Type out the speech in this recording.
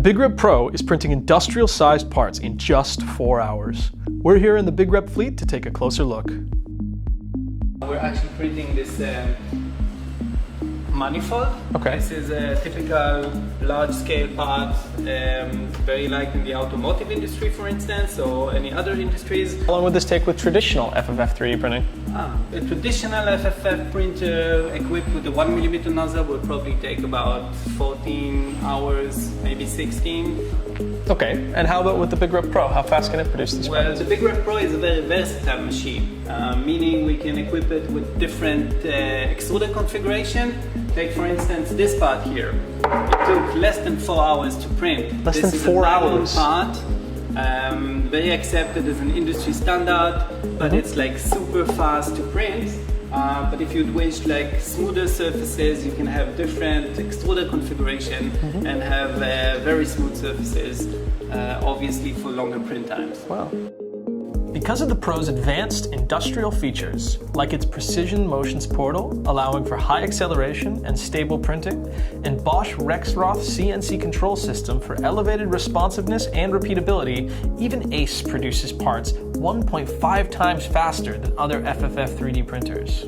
BigRep PRO is printing industrial-sized parts in just 4 hours. We're here in the BigRep fleet to take a closer look. We're actually printing this manifold. Okay. This is a typical large-scale part, very like in the automotive industry, for instance, or any other industries. How long would this take with traditional FFF 3D printing? A traditional FFF printer equipped with a 1mm nozzle would probably take about 14 hours, maybe 16. Okay, and how about with the BigRep PRO? How fast can it produce these parts? Well, the BigRep PRO is a very versatile machine, meaning we can equip it with different extruder configuration. Take for instance this part here. It took less than 4 hours to print. Less than 4 hours? This is a Nylon part, very accepted as an industry standard, but it's like super fast to print. But if you'd wish like smoother surfaces, you can have different extruder configuration and have very smooth surfaces, obviously for longer print times. Wow. Because of the PRO's advanced industrial features, like its precision motions portal, allowing for high acceleration and stable printing, and Bosch Rexroth CNC control system for elevated responsiveness and repeatability, even ACE produces parts 1.5 times faster than other FFF 3D printers.